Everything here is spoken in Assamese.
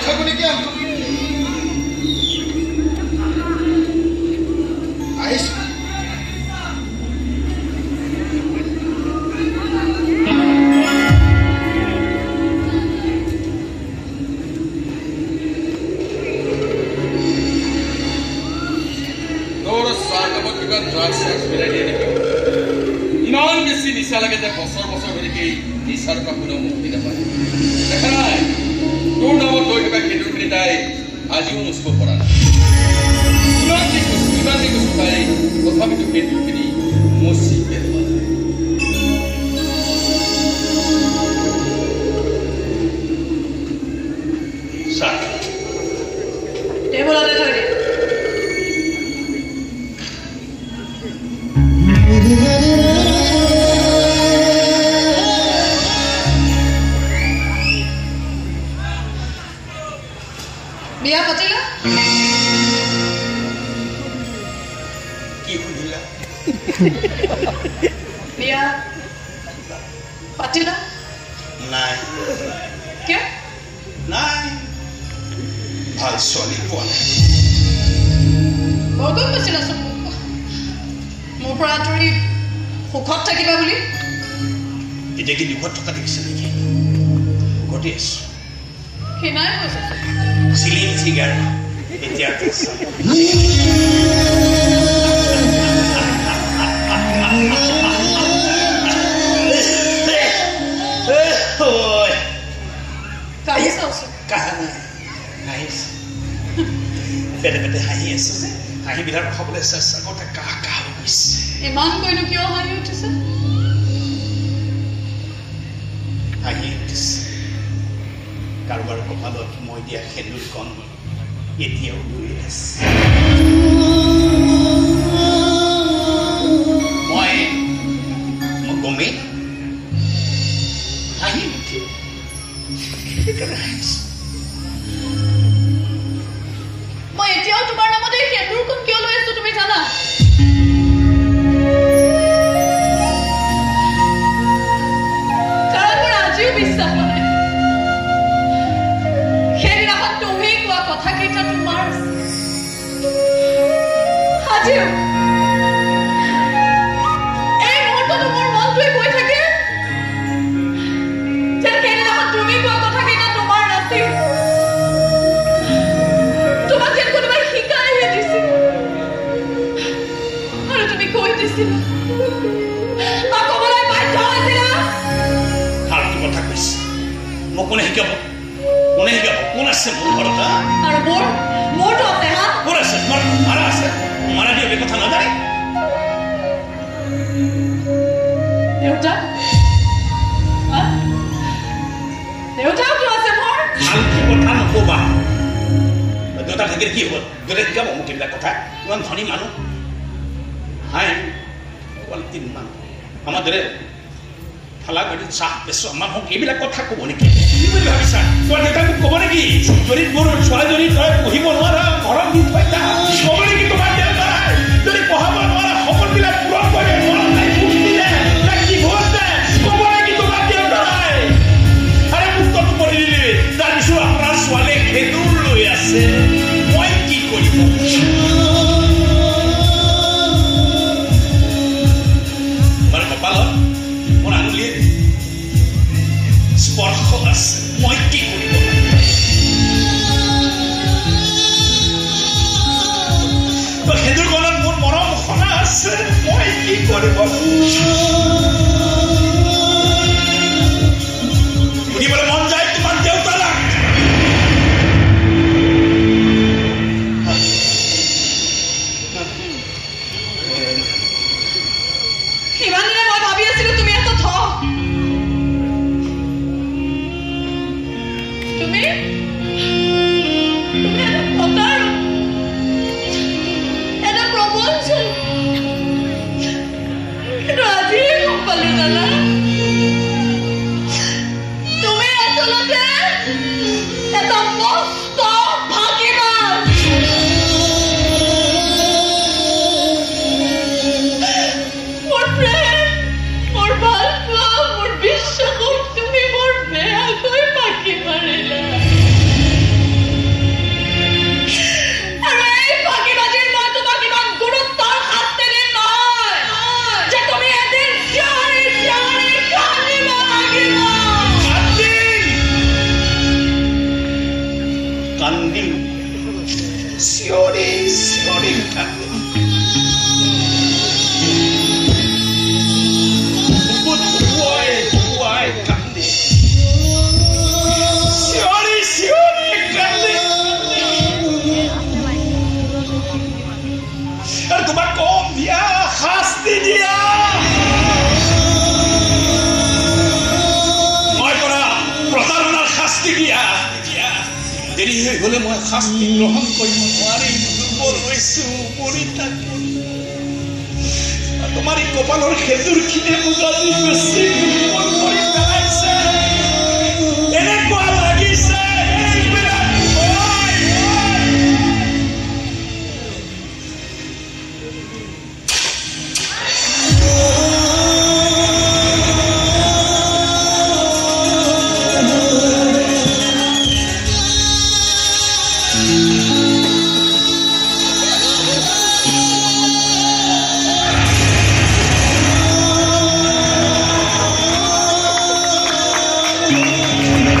থাকো নেকি আমি আহিছো ইমান বেছি নিচা লাগে যে বছৰ বছৰ ধৰিকে নিচাৰ পৰা কোনেও মুক্তি নাপায় দেখা নাই তোৰ নামত লৈ থকা খেলুৱৈখিনি তাই আজিও মুচিব পৰা নাই ইমান যি কৈছো তাই তথাপিতো খেলুৱৈখিনি মুচি পেলোৱা নাই টেবুলতে থৈ দে বিয়া পাতিলা কি শুনিলা বিয়া পাতিলা নাই কিয় নাই ভাল ছোৱালী পোৱা নাই বৰগত পাইছিলাচোন মোৰ পৰা আঁতৰি সুখত থাকিবা বুলি এতিয়া কি দুখত থকা দেখিছে নেকি সুখতে আছো সিনাই কৈছে চিলিং চিগাৰ এতিয়া পেটে পেটে হাঁহি আছে যে হাঁহিবিলাক ৰখাবলৈ চেষ্টা কৰোঁতে কাহ কাহ হৈ গৈছে ইমান কৈনো কিয় হাঁহি উঠিছে হাঁহি উঠিছে কাৰোবাৰ কপালত মই দিয়া সেন্দুৰকণ এতিয়াও দৌৰি আছে মই গমেই হাঁহি উঠি মই এতিয়াও তোমাৰ নামত এই সেন্দুৰকণ কিয় লৈ আছো তুমি জানা কাৰণ মোৰ আজিও বিশ্বাস নাই সেইদিনাখন তুমি কোৱা কথাকেইটা তোমাৰ আজিও এই মুহূৰ্ততো মোৰ মনটোৱে কৈ থাকে যে সেইদিনাখন তুমি কোৱা কথাকেইটা তোমাৰ নাছিল তোমাক যেন কোনোবাই শিকাইহে দিছিল আৰু তুমি কৈ দিছিলা ক'বলৈ বাধ্য হৈছিলা ফাল্টু কথা কৈছে মোক কোনে শিকাব কোন আছে মোৰ ঘৰত আৰু মোৰতো আছে হা কোন আছে তোমাৰ মাৰা আছে মাৰা দিয়ে কথা নাজানে দেউতা দেউতাও কিয় আছে মোৰ ফাল্টু কথা নকবা দেউতা থাকিলে কি হ'ল দেউতাই শিকাব মোক এইবিলাক কথা ইমান ধনী মানুহ হাই অকল 3 মানুহ আমাৰ দৰে ঠালা গাড়ীত চাহ বেচো মানুহক এইবিলাক কথা ক'ব নেকি কি বুলি ভাবিছা তোমাৰ দেউতাই মোক ক'ব নেকি যদি মোৰ ছোৱালীজনী তই পঢ়িব নোৱাৰা ঘৰত দি থৈ যা ক'ব নেকি তোমাৰ দেউতাই যদি পঢ়াব নোৱাৰা সপোনবিলাক পূৰণ কৰিব নোৱাৰা তাই মুক্তি দে তাই কি ভোজ দে ক'ব নেকি তোমাৰ দেউতাই আৰে মুক্তটো কৰি দিলি তাৰপিছত আপোনাৰ ছোৱালীয়ে খেদুৰ লৈ আছে মই কি কৰিব তোমাৰ কপালত মোৰ আঙুলিয়ে স্পৰ্শ আছে মই কি কৰিব খেদুৰ গলত মোৰ মৰম সনা আছে মই কি কৰিব সুধিবলৈ মন যায় তোমাৰ দেউতাক ইমান দিনে মই ভাবি আছিলো তুমি এটা তুমি এটা পতাৰ এটা প্ৰপঞ্চল কিন্তু আজিয়ে গম পালো জানা তুমি আচলতে এটা মস্ত ভাগিবান মোৰ প্ৰেম মোৰ ভাল পোৱা মোৰ বিশ্বাসক তুমি মোৰ বেয়াকৈ পাখি মাৰিলা কান্দি চিঞৰি চিঞৰি কান্দে বুকুত হুকুৱাই কান্দে চিঞৰি চিঞৰি কান্দে আৰু তোমাক কম দিয়া শাস্তি দিয়া মই কৰা প্ৰতাৰণাৰ শাস্তি দিয়া দেৰি হৈ গ'লে মই শাস্তি গ্ৰহণ কৰিব নোৱাৰিম দুৰ্বল হৈছো পৰি থাকি তোমাৰ এই কপালৰ খেজুৰখিনিয়ে মোক আজি বেছি দুৰ্বল কৰি